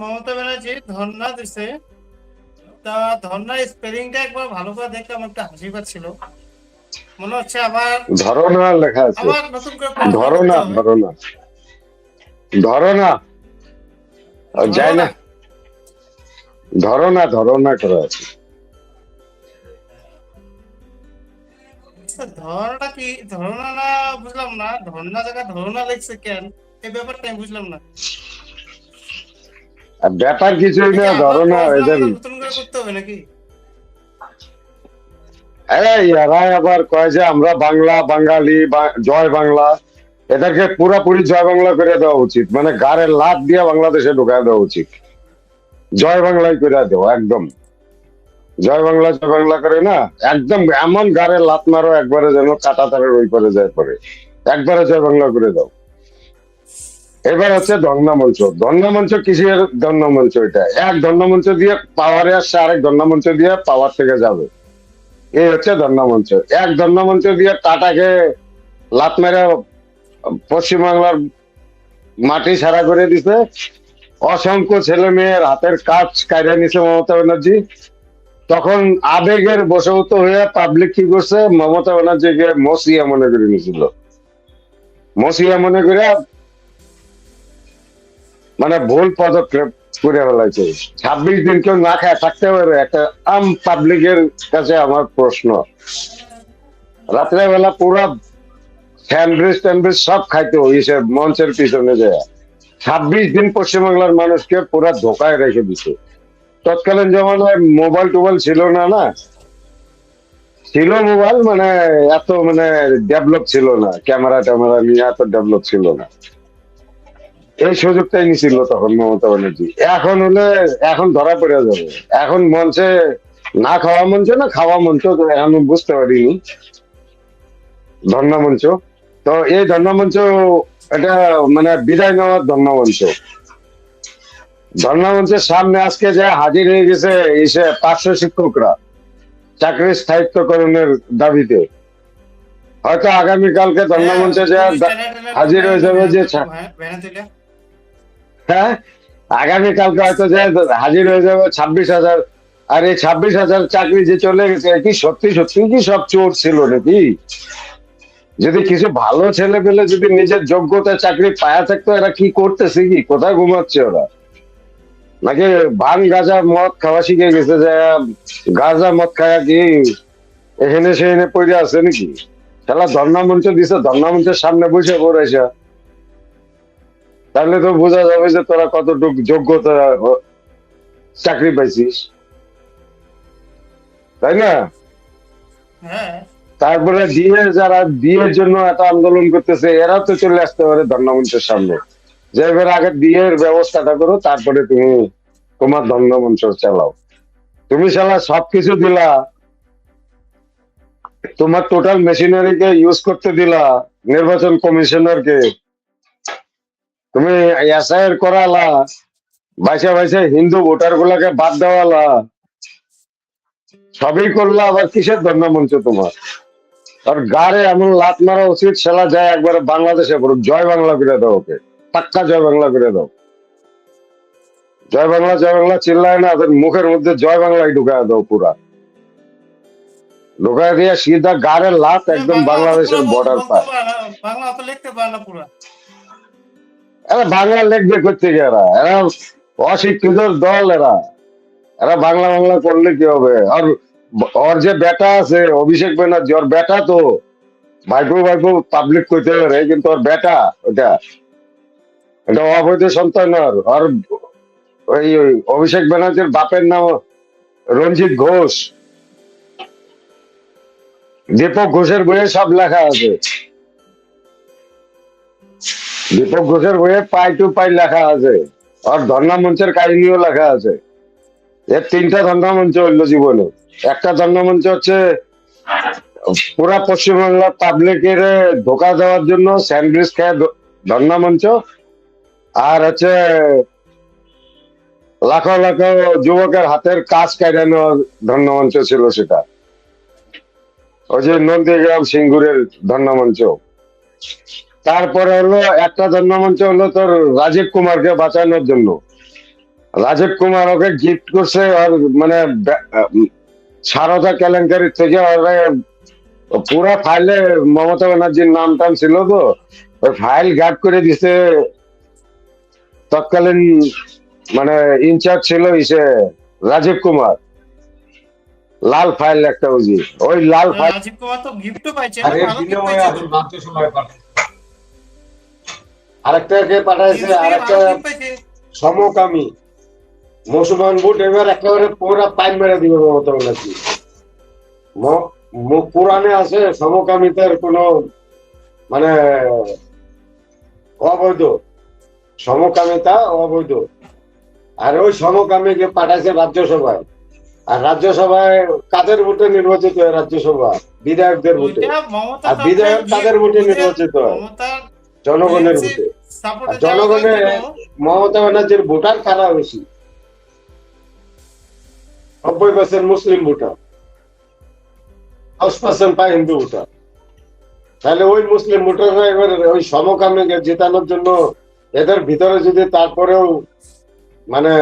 মমতা ব্যানার্জি ধর্ণা দিছে। তা ধর্ণার স্পেলিংটা একবার ভালো করে দেখলে আমার একটা হাসি পাচ্ছিল। মনে হচ্ছে আবার ধরনা লেখা আছে। আবার নতুন করে পড়াশোনা করতে ধরনা হবে। ধরনা ধরনা ধরো যায় না। না। ধরনা ধরনা করা আছে। ধরনা কি ধরনা না? বুঝলাম না, ধর্ণা জায়গা ধরনা লিখছে কেন? এই ব্যাপারটা আমি বুঝলাম না। আর ব্যাপার কিছুই এটা না, কি আবার ধরনা পড়াশোনা এদের। মনে নতুন করে করতে হবে নাকি? এরা আবার কয় যে আমরা বাংলা বাঙালি জয় বাংলা। এদেরকে পুরাপুরি জয় বাংলা করে দেওয়া উচিত, মানে গাড়ে লাত দিয়ে বাংলাদেশে ঢুকায় দেওয়া উচিত। জয় বাংলাই করে দেওয়া একদম। জয় বাংলা করে না, একদম এমন গাড়ে লাত মারো একবারে যেন কাটা তারের ওই করে যায় পরে। একবারে জয় বাংলা করে দাও। এবার হচ্ছে ধর্ণা মঞ্চ। ধর্ণা মঞ্চ কিসের ধর্ণা মঞ্চ? এটা এক ধর্ণা মঞ্চ দিয়ে পাওয়ারে আসছে, আরেক ধর্ণা মঞ্চ দিয়ে পাওয়ার থেকে যাবে। এই হচ্ছে ধর্ণা মঞ্চ। এক ধর্ণা মঞ্চ দিয়ে টাটাকে লাত মেরে পশ্চিমবাংলার মাটি ছাড়া করে দিছে। অসংখ্য ছেলে মেয়ের হাতের কাজ কায়রা নিছে মমতা ব্যানার্জি। তখন আবেগের বশবর্ত হয়ে পাবলিক কি করছে, মমতা ব্যানার্জিকে মসিয়া মনে করে নিয়েছিল। মসিয়া মনে করে মানে ভুল পদক্ষেপ করে ফেলাইছে। 26 দিন কেউ না খায় থাকতে পারে? একটা আম পাবলিকের কাছে আমার প্রশ্ন। রাত্রে বেলা পুরা স্যান্ডউইচ ট্যান্ডউইচ সব খাইতে হয়েছে মঞ্চের পিছনে যায়। 26 দিন পশ্চিমবাংলার মানুষকে পুরা ধোকায় রেখে দিছে। তৎকালীন জমানায় মোবাইল টোবাইল ছিল না, না ছিল মোবাইল, মানে এত মানে ডেভেলপ ছিল না, ক্যামেরা ট্যামেরা নিয়ে এত ডেভেলপ ছিল না। এই সুযোগটাই নিছিল তখন মমতা ব্যানার্জি। এখন হলে এখন ধরা পড়ে যাবে। এখন মঞ্চে না খাওয়া মঞ্চ না খাওয়া মঞ্চ, তো এখন বুঝতে পারিনি। ধর্ণা মঞ্চ। তো এই ধর্ণা মঞ্চ এটা মানে বিদায় নেওয়ার ধর্ণা মঞ্চ। ধর্ণা মঞ্চের সামনে আজকে যে হাজির হয়ে গেছে এসে 500 শিক্ষকরা চাকরির স্থায়িত্বকরণের দাবিতে। হয়তো আগামীকালকে ধর্ণা হ্যাঁ, মঞ্চে যে পুলিশ টেনে টেনে হাজির ঢুকায় হয়ে না যাবে ভ্যান যে থেকে, ভ্যানে তুলে। হ্যাঁ, আগামীকালকে হয়তো যে হাজির হয়ে যাবে 26,000। আর এই 26,000 চাকরি যে চলে গেছে, কি সত্যি সত্যি কি সব চোর ছিল নাকি? যদি কিছু ভালো ছেলে পেলে যদি নিজের যোগ্যতায় চাকরি পায়া থাকতো, এরা কি করতেছে, কি কোথায় ঘুমাচ্ছে ওরা? নাকি ভান গাঁজা মদ খাওয়া শিখে গেছে, যে গাঁজা মদ খায়া কি এখানে সেখানে পড়ে আছে নাকি? খেলা ধর্ণা মঞ্চ দিছে, ধর্ণা মঞ্চের সামনে বসে পড়েছে। তাহলে তো বোঝা যাবে যে তোরা কতটুকু যোগ্যতা চাকরি পাইছিস, তাই না? হ্যাঁ, তারপরে যারা বিয়ের জন্য এত আন্দোলন করতেছে, এরা তো চলে আসতে পারে ধর্ণা মঞ্চের সামনে। যে এবার আগে বিয়ের ব্যবস্থাটা করো, তারপরে তুমি তোমার ধর্ণা মঞ্চ চালাও। তুমি শালা সবকিছু দিলা, তোমার টোটাল মেশিনারিকে ইউজ করতে দিলা, নির্বাচন কমিশনারকে তুমি এসআইআর করালা, বাইসা বাইসা হিন্দু ভোটার গুলাকে বাদ দেওয়ালা, সবই করলা, আবার কিসের ধর্ণা মঞ্চ তোমার? আর গাড়ে এমন লাত মারা উচিত, সেলা যায় একবারে বাংলাদেশে পুরো জয় বাংলা করে দাও ওকে। পাক্কা জয় বাংলা করে দাও। জয় বাংলা চিল্লায় না, ওদের মুখের মধ্যে জয় বাংলায় ঢুকায় দাও পুরা। ঢুকায় দিয়ে সিধা গাড়ের লাত একদম বাংলা অত পুরো বাংলাদেশের বর্ডার বলতে পায়। পারে না, বাংলা অত লিখতে পারে না পুরা। এরা বাংলা লিখবে করতে গিয়ে, এরা এরা অশিক্ষিত দল। এরা এরা বাংলা বাংলা করলে কি হবে? আর ওর যে বেটা আছে অভিষেক ব্যানার্জি, ওর বেটা তো ভাইপো ভাইপো পাবলিক কইতে পারে, কিন্তু ওর বেটা ওটা, এটা অবৈধ সন্তান। আর ওই অভিষেক ব্যানার্জির বাপের নাম রঞ্জিত ঘোষ। দীপক ঘোষের বইয়ে সব লেখা আছে। দীপক ঘোষের বইয়ে পাই টু পাই লেখা আছে। আর ধর্ণা মঞ্চের কাহিনীও লেখা আছে। এর 3টা ধর্ণা মঞ্চ হইলো জীবনে। একটা ধর্ণা মঞ্চ হচ্ছে পুরা পশ্চিমবাংলার পাবলিকের ধোকা দেওয়ার জন্য স্যান্ডউইচ খেয়ে ধর্ণা মঞ্চ। আর হচ্ছে লাখো লাখো যুবকের হাতের কাজ কেড়ে নেওয়ার ধর্ণা মঞ্চ ছিল সেটা। ওই যে নন্দীগ্রাম সিঙ্গুরের ধর্ণা মঞ্চ। তারপরে হলো একটা ধর্ণা মঞ্চ হলো তোর রাজীব কুমারকে বাঁচানোর জন্য। রাজীব কুমার ওকে গিফট করছে, আর মানে সারদা কেলেঙ্কারির থেকে ওরা পুরা ফাইলে মমতা ব্যানার্জির নাম টাম ছিল, তো ওই ফাইল গার্ড করে দিছে তৎকালীন মানে ইনচার্জ ছিল ইসে রাজীব কুমার। লাল ফাইল একটা বুঝি, ওই লাল ফাইল রাজীব কুমার তো গিফটও পাইছে আর না, এর ভালো গিফট বিনিময়ে পাইছে তো, এখন রাজ্যসভায় পাঠায়, আরেকটাকে পাঠাইছে, নিউজ থেকে আরেকটা ভালো গিফট পাইছে। সমকামী মুসলমান ভোট এবার একেবারে পুরা পাইন মেরে দিবে মমতা ব্যানার্জি। কোরআনে আছে সমকামিতার কোন মানে অবৈধ, সমকামিতা অবৈধ। আর ওই সমকামীকে পাঠাইছে রাজ্যসভায়, আর রাজ্যসভায় কাদের ভোটে নির্বাচিত হয় রাজ্যসভা? বিধায়কদের ভোটে। ওইটা মমতা আর তো আপনার বিধায়ক কাদের ভোটে নির্বাচিত হয়? মমতার জনগণের টিএমসি ভোটে। আর সাপোর্টে যাওয়ার জনগণের জন্য। মমতা ব্যানার্জির ভোটার কারা বেশি? 90% মুসলিম ভোটার, 10% পায় হিন্দু ভোটার। তাহলে ওই মুসলিম ভোটাররা এবার ওই সমকামীকে জেতানোর জন্য এদের ভিতরে যদি তারপরেও মানে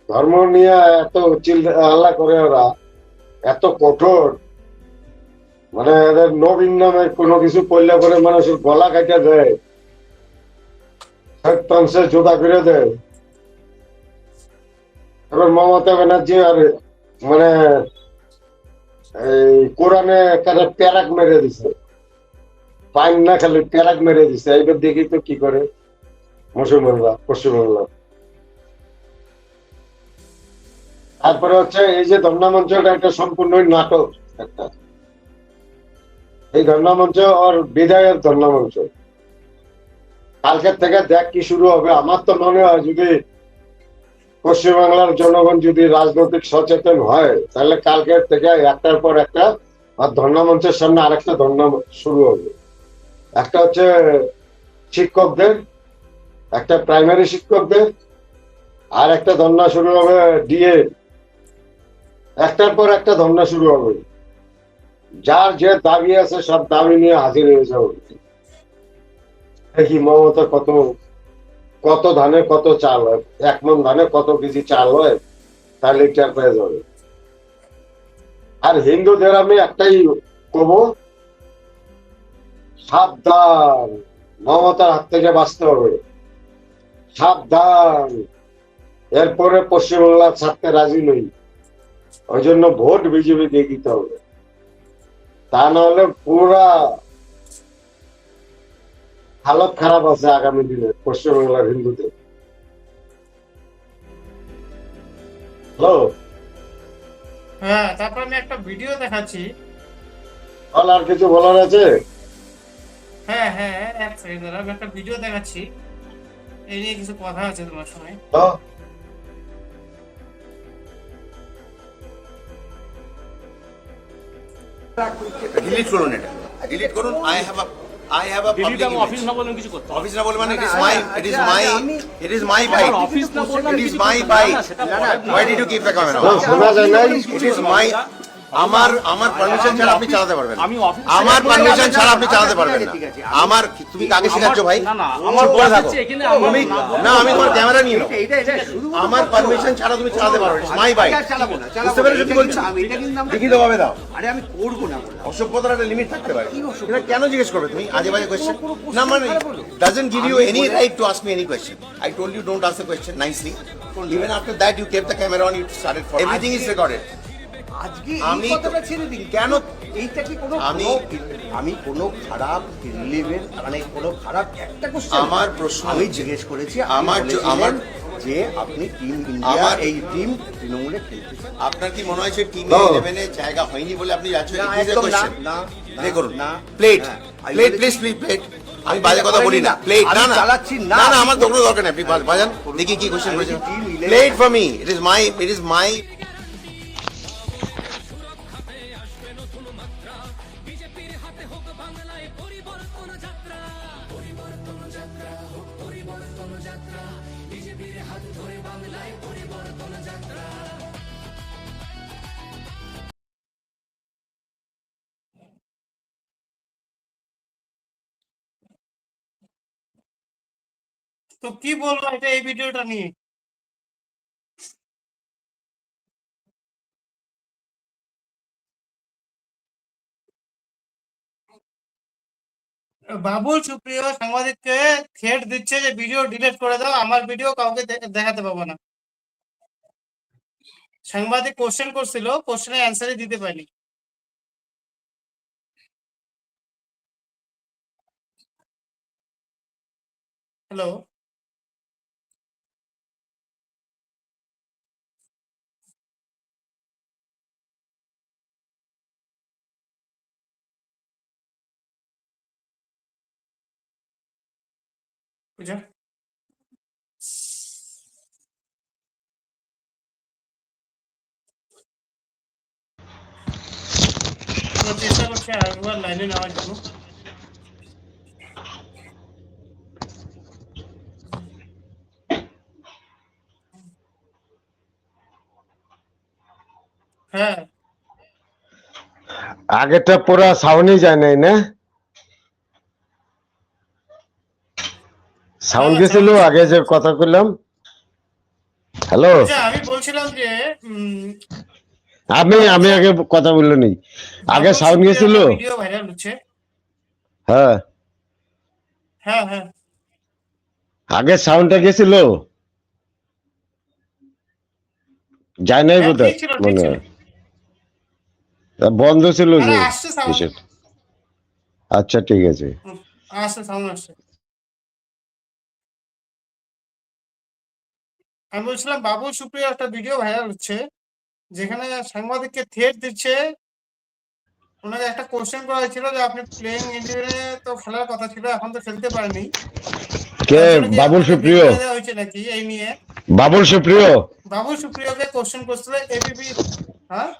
ধর্ম নিয়ে এত চিল্লা করে, ওরা এত কঠোর, মানে এদের নবীন নামে কোনো কিছু পড়লে করে মানুষের গলা কাটা দেয়, তংসে জোদা করে দেয়। এবার মমতা ব্যানার্জি আর মানে এই কোরআনে একটা প্যারাক মেরে দিছে, পাইন না খালি প্যারাক মেরে দিছে। এইবার দেখি তো কি করে মুসলমানরা, পশ্চিমবাংলা। তারপরে হচ্ছে এই যে ধর্ণা মঞ্চটা একটা সম্পূর্ণ নাটক একটা, এই ধর্ণা মঞ্চ আর বিদায়ের ধর্ণা মঞ্চ। কালকের থেকে দেখ কি শুরু হবে। আমার তো মনে হয় যদি পশ্চিমবাংলার জনগণ যদি রাজনৈতিক সচেতন হয়, তাহলে কালকের থেকে একটার পর একটা আর ধর্ণা মঞ্চের সামনে আরেকটা ধর্ণা শুরু হবে। একটা হচ্ছে শিক্ষকদের, একটা প্রাইমারি শিক্ষকদের, আর একটা ধর্ণা শুরু হবে ডিএ। একটার পর একটা ধর্ণা শুরু হবে, যার যে দাবি আছে সব দাবি নিয়ে হাজির হয়ে যাবে। দেখি মমতা কত কত ধানে কত চাল হয়, 1 মণ ধানে কত কেজি চাল হয়, তাহলে টের পেয়ে যাবে। আর হিন্দুদের আমি একটাই কব, সাবধান, মমতার হাত থেকে বাঁচতে হবে, সাবধান। এরপরে পশ্চিমবাংলা ছাড়তে রাজি নই, ওই জন্য ভোট বিজেপি দিয়ে দিতে হবে, তা নাহলে পুরা হালত খারাপ আছে আগামী দিনে পশ্চিমবাংলার হিন্দুদের। হ্যালো, হ্যাঁ, তারপর আমি একটা ভিডিও দেখাচ্ছি। আর কিছু বলার আছে? হ্যাঁ হ্যাঁ, এক সেকেন্ড দাঁড়াও, আমি একটা ভিডিও দেখাচ্ছি, এই নিয়ে কিছু কথা আছে তোমার সঙ্গে। হ্যাঁ? ডিলিট করুন, এটা ডিলিট করুন। আই হ্যাভ আ দিল্লিতে পাবলিক আমি ইমেজ। অফিস না বলে আমি কিছু করতে অফিস না বলে মানে it is my bike. Office না বললে আমি It is কিছু my করতে পারি না, bike. সেটা পরের Why বিষয়। did you keep the camera না, on? শোনা যায় নাই। It is my আমার পারমিশন ছাড়া আপনি চালাতে পারবেন না। আমি অফিস আমার পারমিশন ছাড়া আপনি চালাতে পারবেন না। আমার তুমি কাকে শেখাচ্ছ ভাই? না না আমার চুপ করে থাকো। এখানে আমার তুমি না, আমি তোমার ক্যামেরা নিয়ে নাও। আমার পারমিশন ছাড়া তুমি চালাতে পারবে না, মাই বাইক। বুঝতে পেরেছো কি বলছি? লিখিত ভাবে দাও। আরে আমি করবো না বললাম। অসভ্যতার একটা লিমিট থাকতে পারে। এটা কেন জিজ্ঞেস করবে তুমি আজে বাজে কোয়েশ্চেন? না মানে doesn't give you any right to ask me any question. I told you don't ask the question nicely. Even after that you kept the camera on, you started for everything is recorded. আজকে আমি এই কথাটা ছেড়ে দিন। কেন এইটা কি কোনো আমি কোনো খারাপ রিলেভেন্ট মানে কোনো খারাপ একটা কোশ্চেন আমার প্রশ্ন আমি হচ্ছে, জিজ্ঞেস করেছি আমার আমার যে আপনি টিম ইন্ডিয়া আমার- এই টিম তৃণমূলে খেলতে চান। আপনার কি মনে হয়েছে টিম No. 11 এ জায়গা হয়নি বলে আপনি যাচ্ছেন? না, It is a একদম না, question. না, প্লে করুন না, প্লেট হ্যাঁ, আমি প্লেট বলেছি- প্লিজ প্লেট। আমি বাজে কথা বলি না, প্লেট আমি না না চালাচ্ছি না। না না, আমার তো কোনো দরকার নেই, আপনি বাজান দেখি কি কোশ্চেন আমি করেছেন। team 11 plate for me, it is my তো কি বলবো এটা এই ভিডিওটা নিয়ে? বাবুল সুপ্রিয় সাংবাদিককে থ্রেট দিচ্ছে যে ভিডিও ডিলিট করে দাও, আমার ভিডিও কাউকে দেখাতে পাবো না। সাংবাদিক কোশ্চেন করছিল, কোশ্চেনের অ্যান্সারই দিতে পারিনি। হ্যালো, পূজা আমরা চেষ্টা করছি আরেকবার লাইনে নেওয়ার জন্য। হ্যাঁ, আগেরটা পুরা সাউন্ডই যায় নাই না? সাউন্ড না, গেছিল sound আগে যে কথা কইলাম? হ্যালো, পূজা, আমি বলছিলাম যে আমি আগে কথা বললো নি, আগে বাবুল সাউন্ড সুপ্রিয়র গেছিল। একটা ভিডিও ভাইরাল হচ্ছে। হ্যাঁ, হ্যাঁ হ্যাঁ, আগে সাউন্ডটা গেছিল, যায় নাই হ্যাঁ, বোধ ঠিক ছিল, ঠিক মনে ছিল। হয়, বন্ধ ছিল আরে যে আসছে সাউন্ড, কিসের। আচ্ছা ঠিক আছে। আসছে সাউন্ড আসছে। আমি বলছিলাম বাবুল সুপ্রিয়র একটা ভিডিও ভাইরাল হচ্ছে, যেখানে সাংবাদিককে থ্রেট দিচ্ছে। ওনাকে একটা কোশ্চেন করা হয়েছিল যে আপনি প্লেইং ইলেভেনে তো খেলার কথা ছিল, এখন তো খেলতে পারেনি, কে? তার জন্য কি বাবুল আপনাকে বের সুপ্রিয়? করে দেওয়া হয়েছে নাকি এই নিয়ে? বাবুল সুপ্রিয়? বাবুল সুপ্রিয়কে কোশ্চেন করছিল এবিপি। হ্যাঁ,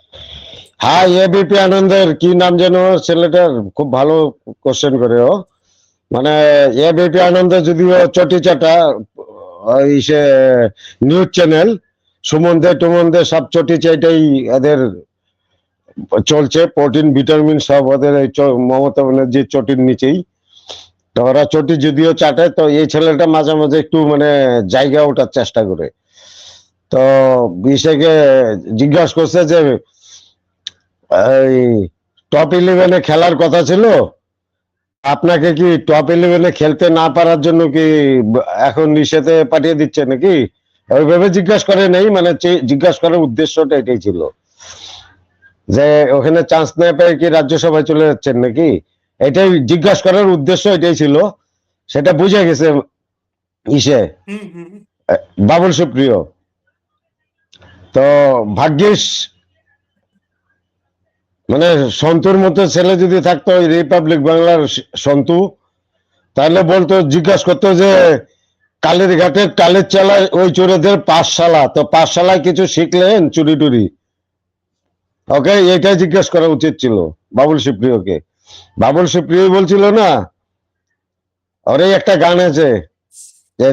হ্যাঁ, এবিপি আনন্দের কি নাম যেন ছেলেটার, খুব ভালো কোশ্চেন করে ও। মানে এবিপি আনন্দ যদিও চটি চাটা, ওই সে নিউজ চ্যানেল, সুমন্দে টুমন্দে সব চটি চাইটাই এদের চলছে, প্রোটিন ভিটামিন সব ওদের এই মমতা ব্যানার্জির চটির নিচেই। তো ওরা চটি যদিও চাটে, তো এই ছেলেটা মাঝে মাঝে একটু মানে জায়গা ওঠার চেষ্টা করে। তো বিশেষকে জিজ্ঞাসা করছে যে এই টপ ইলেভেনে খেলার কথা ছিল, আপনাকে কি টপ ইলেভেনে খেলতে না পারার জন্য কি এখন নিষেধে পাঠিয়ে দিচ্ছে নাকি? ওইভাবে জিজ্ঞাসা করে নেই, মানে জিজ্ঞাসা করার উদ্দেশ্যটা এটাই ছিল যে ওখানে চান্স না পেয়ে কি রাজ্যসভায় চলে যাচ্ছেন নাকি, এটাই জিজ্ঞাসা করার উদ্দেশ্য, এটাই ছিল। সেটা বুঝে গেছে ইসে হুম হুম। বাবুল সুপ্রিয়। তো ভাগ্যিস মানে সন্তুর মতো ছেলে যদি থাকতো ওই রিপাবলিক বাংলার সন্তু, তাহলে বলতো, জিজ্ঞাসা করতো যে কালের ঘাটের টালের চালায় ওই চোরেদের পাঠশালা, তো পাঠশালায় কিছু শিখলেন চুরি টুরি? ওকে এটাই জিজ্ঞাসা করা উচিত ছিল বাবুল সুপ্রিয়কে। বাবুল সুপ্রিয় বলছিল না, ওর এই একটা গান আছে যে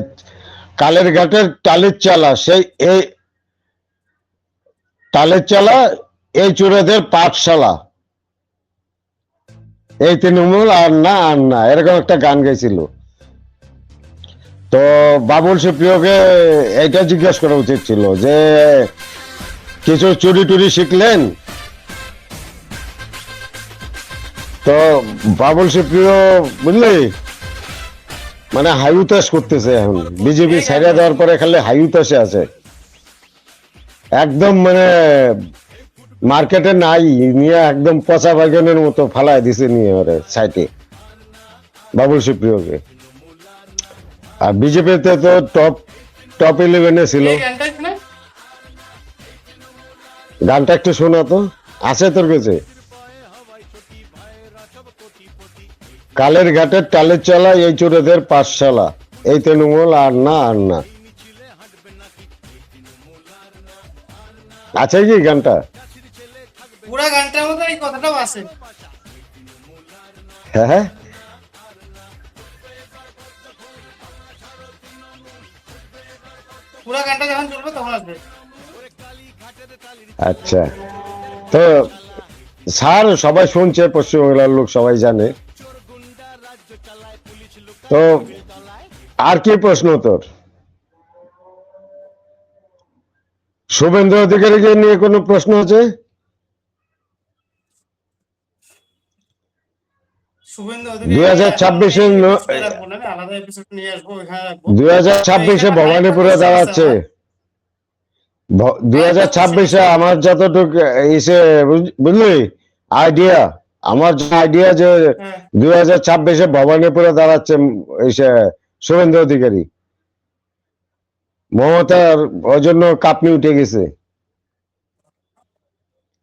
কালের ঘাটের টালের চালা, সেই এই টালের চালা এই চোরেদের পাঠশালা, এই তৃণমূল আর না আর না, এরকম একটা গান গাইছিল। তো বাবুল সুপ্রিয়কে এটা জিজ্ঞাসা করা উচিত ছিল যে কিছু চুরি টুরি শিখলেন? তো বাবুল সুপ্রিয় বুঝলি মানে হাইউতাস করতেছে এখন, বিজেপি ছাইড়া দেওয়ার পরে খালি হাইউতাসে আছে একদম, মানে মার্কেটে নাই নিয়ে একদম পচা বাগানের মতো ফালাই দিছে নিয়ে ওরে সাইটে বাবুল সুপ্রিয়কে। আর বিজেপিতে তো টপ টপ ইলেভেনে ছিল। এই গানটা শুনে গানটা একটু শোনা তো, আছে তোর কাছে? কালের ঘাটের টালের চালা এই চোরেদের পাঠশালা, এই তৃণমূল আর না আর না, আছে কি গানটা? পুরা গানটার মধ্যে এই কথাটাও আছে। হ্যাঁ হ্যাঁ, পুরা গানটা যখন চলবে তখন আসবে। আচ্ছা। তো স্যার সবাই শুনছে, পশ্চিমবাংলার লোক সবাই জানে। তো আর কি প্রশ্ন তোর? শুভেন্দু অধিকারীকে নিয়ে কোনো প্রশ্ন আছে? শুভেন্দু 2026-এ রাখবো না, আলাদা এপিসোড নিয়ে আসবো, ওইখানে রাখবো। 2026-এ ভবানীপুরে দাঁড়াচ্ছে। 2026-এ আমার যতটুকু এসে বুঝলি আইডিয়া, আমার যে আইডিয়া যে হ্যাঁ 2026-এ ভবানীপুরে দাঁড়াচ্ছে এসে শুভেন্দু অধিকারী। মমতার ওই জন্য কাঁপনি উঠে গেছে।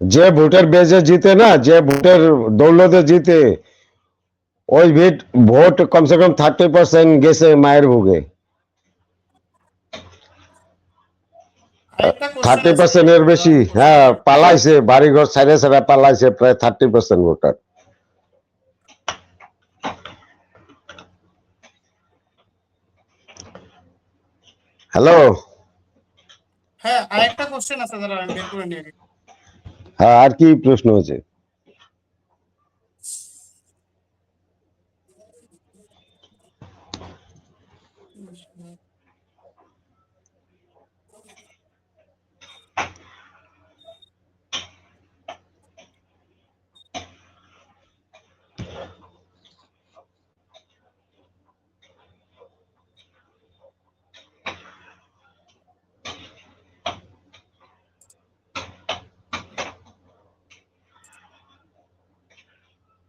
যে ভোটের বেজে জিতে না, যে ভোটের দৌলতে জিতে, ওই ভোট কমসে কম 30% গেছে মায়ের ভোগে। আরেকটা কোশ্চেন 30% এর বেশি, হ্যাঁ, পালাইছে, বাড়িঘর ছাড়া ছাড়া পালাইছে প্রায় 30% ভোটার। হ্যালো, হ্যাঁ আরেকটা কোশ্চেন আছে, দাঁড়া আমি বের করে নিয়ে আসি। হ্যাঁ, আর কি প্রশ্ন আছে?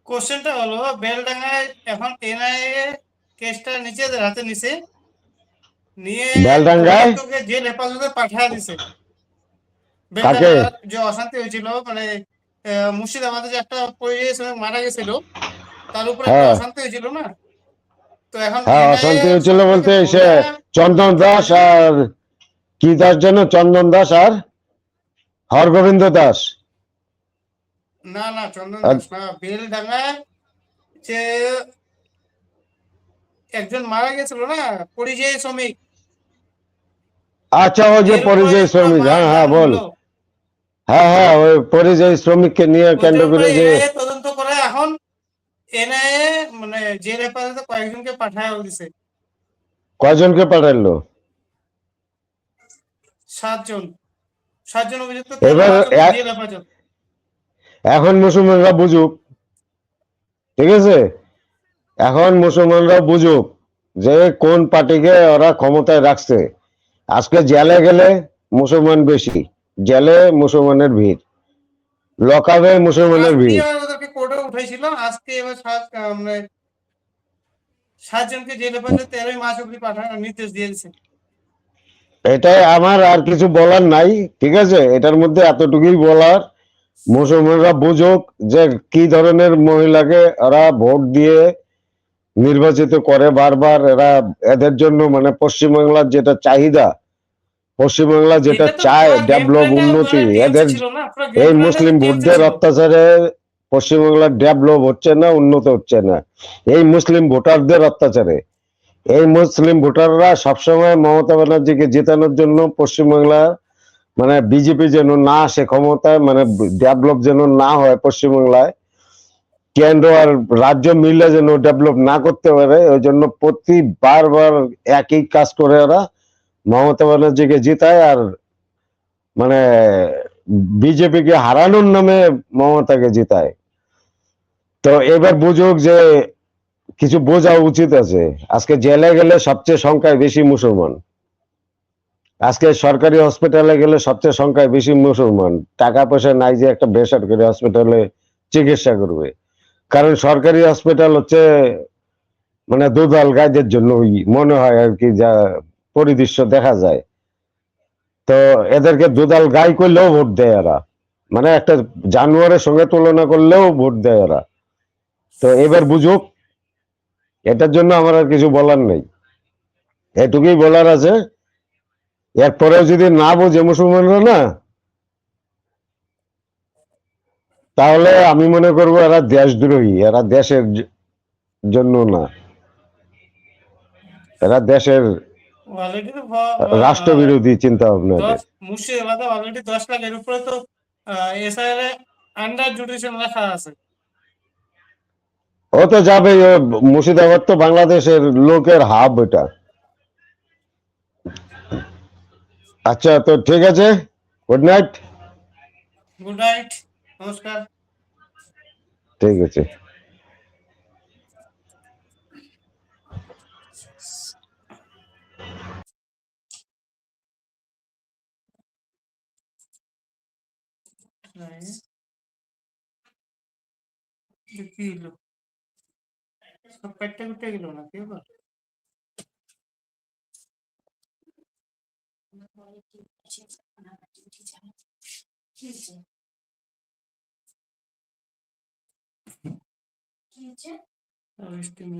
কোশ্চেনটা হলো, বেলডাঙ্গায় এখন এনআইএ কেসটা নিজেদের হাতে নিছে, নিয়ে বেলডাঙ্গায় অভিযুক্তকে জেল হেফাজতে পাঠিয়ে দিছে। কাকে? বেলডাঙ্গার যে অশান্তি হয়েছিল, মানে মুর্শিদাবাদে যে একটা পরিযায়ী শ্রমিক মারা গেছিল, তার উপরে একটা হ্যাঁ অশান্তি হয়েছিল না, তো এখন হ্যাঁ, এনআইএ অশান্তি হয়েছিল সবটাকে বলতে সে ধরে চন্দন দাস আর কি দাস যেন, চন্দন দাস আর হরগোবিন্দ দাস। না না চন্দন আর দাস না, বেলডাঙ্গায় যে একজন মারা গেছিল না, পরিযায়ী শ্রমিক, আচ্ছা, ওই যে এর উপরে পরিযায়ী যে পুরো শ্রমিক, হ্যাঁ হ্যাঁ মারধর বল। হলো, হ্যাঁ হ্যাঁ, ওই পরিযায়ী শ্রমিককে নিয়ে কেন্দ্র ওইটার উপরে করে যে এনআইএ তদন্ত করে এখন এনআইএ মানে জেল হেফাজতে কয়েকজনকে পাঠায় দিছে, কয়জনকে পাঠালো? 7 জন, 7 জন অভিযুক্ত, এবার 13 মাস জেল হেফাজত। এখন মুসলমানরা বুঝুক, ঠিক আছে, এখন মুসলমানরা বুঝুক যে কোন পার্টিকে ওরা ক্ষমতায় রাখছে। আজকে জেলে গেলে মুসলমান বেশি, জেলে মুসলমানের ভিড়, লকাবে মুসলমানের আজকে ভিড়। আবার ওদেরকে কোর্টে উঠাইছিল, আজকে এবার মানে 7 জনকে জেল হেফাজতে 13 মাস অব্দি পাঠানোর নির্দেশ দিয়েছে। এটাই আমার, আর কিছু বলার নাই, ঠিক আছে, এটার মধ্যে এতটুকুই বলার, মুসলমানরা বুঝুক যে কি ধরনের মহিলাকে ওরা ভোট দিয়ে নির্বাচিত করে বারবার। এরা এদের জন্য মানে পশ্চিমবাংলার যেটা চাহিদা, পশ্চিমবাংলা যেটা এটা তো চায় পুরো গেম ডেভেলপ প্ল্যানটা উন্নতি, টিএমসি এদের ছিল না, পুরো গেম এই প্ল্যানটা মুসলিম টিএমসি ভোটদের ছিল। অত্যাচারে পশ্চিমবাংলার ডেভেলপ হচ্ছে না, উন্নত হচ্ছে না, এই মুসলিম ভোটারদের অত্যাচারে। এই মুসলিম ভোটাররা সবসময় মমতা ব্যানার্জিকে জেতানোর জন্য পশ্চিমবাংলা মানে বিজেপি যেন না আসে ক্ষমতায়, মানে ডেভেলপ যেন না হয় পশ্চিমবাংলায়, কেন্দ্র আর রাজ্য মিলে যেন ডেভেলপ না করতে পারে, ওই জন্য প্রতি বারবার একই কাজ করে ওরা মমতা ব্যানার্জিকে জিতায়, আর মানে বিজেপিকে হারানোর নামে মমতাকে জিতায়। তো এবার বুঝুক যে কিছু বোঝা উচিত আছে। আজকে জেলে গেলে সবচেয়ে সংখ্যায় বেশি মুসলমান, আজকে সরকারি হসপিটালে গেলে সবচেয়ে সংখ্যায় বেশি মুসলমান। টাকা পয়সা নাই যে একটা বেসরকারি হসপিটালে চিকিৎসা করবে, কারণ সরকারি হসপিটাল হচ্ছে মানে দুধাল গাইদের জন্য মনে হয় আর কি, যা পরিদৃশ্য দেখা যায়। তো এদেরকে দুধাল গাই করলেও ভোট দেয় এরা, মানে একটা জানোয়ারের সঙ্গে তুলনা করলেও ভোট দেয় এরা। তো এবার বুঝুক, এটার জন্য আমার আর কিছু বলার নেই, এটুকুই বলার আছে। এরপরেও যদি না বোঝে মুসলমানরা না, তাহলে আমি মনে করবো এরা দেশদ্রোহী, এরা দেশের জন্য না, এরা দেশের অলরেডি তো রাষ্ট্রবিরোধী চিন্তা ভাবনা এদের। মুর্শিদাবাদে অলরেডি 10 লাখ এর উপরে তো এসআইআর আন্ডার জুডিশিয়াল রাখা আছে। ও তো যাবে, মুর্শিদাবাদ তো বাংলাদেশের লোকের হাব এটা। আচ্ছা, তো ঠিক আছে, গুড নাইট। গুড নাইট, নমস্কার। ঠিক আছে। কি হলো সব কাটতে কুটে গেল না কি ব্যাপার আর স্টিম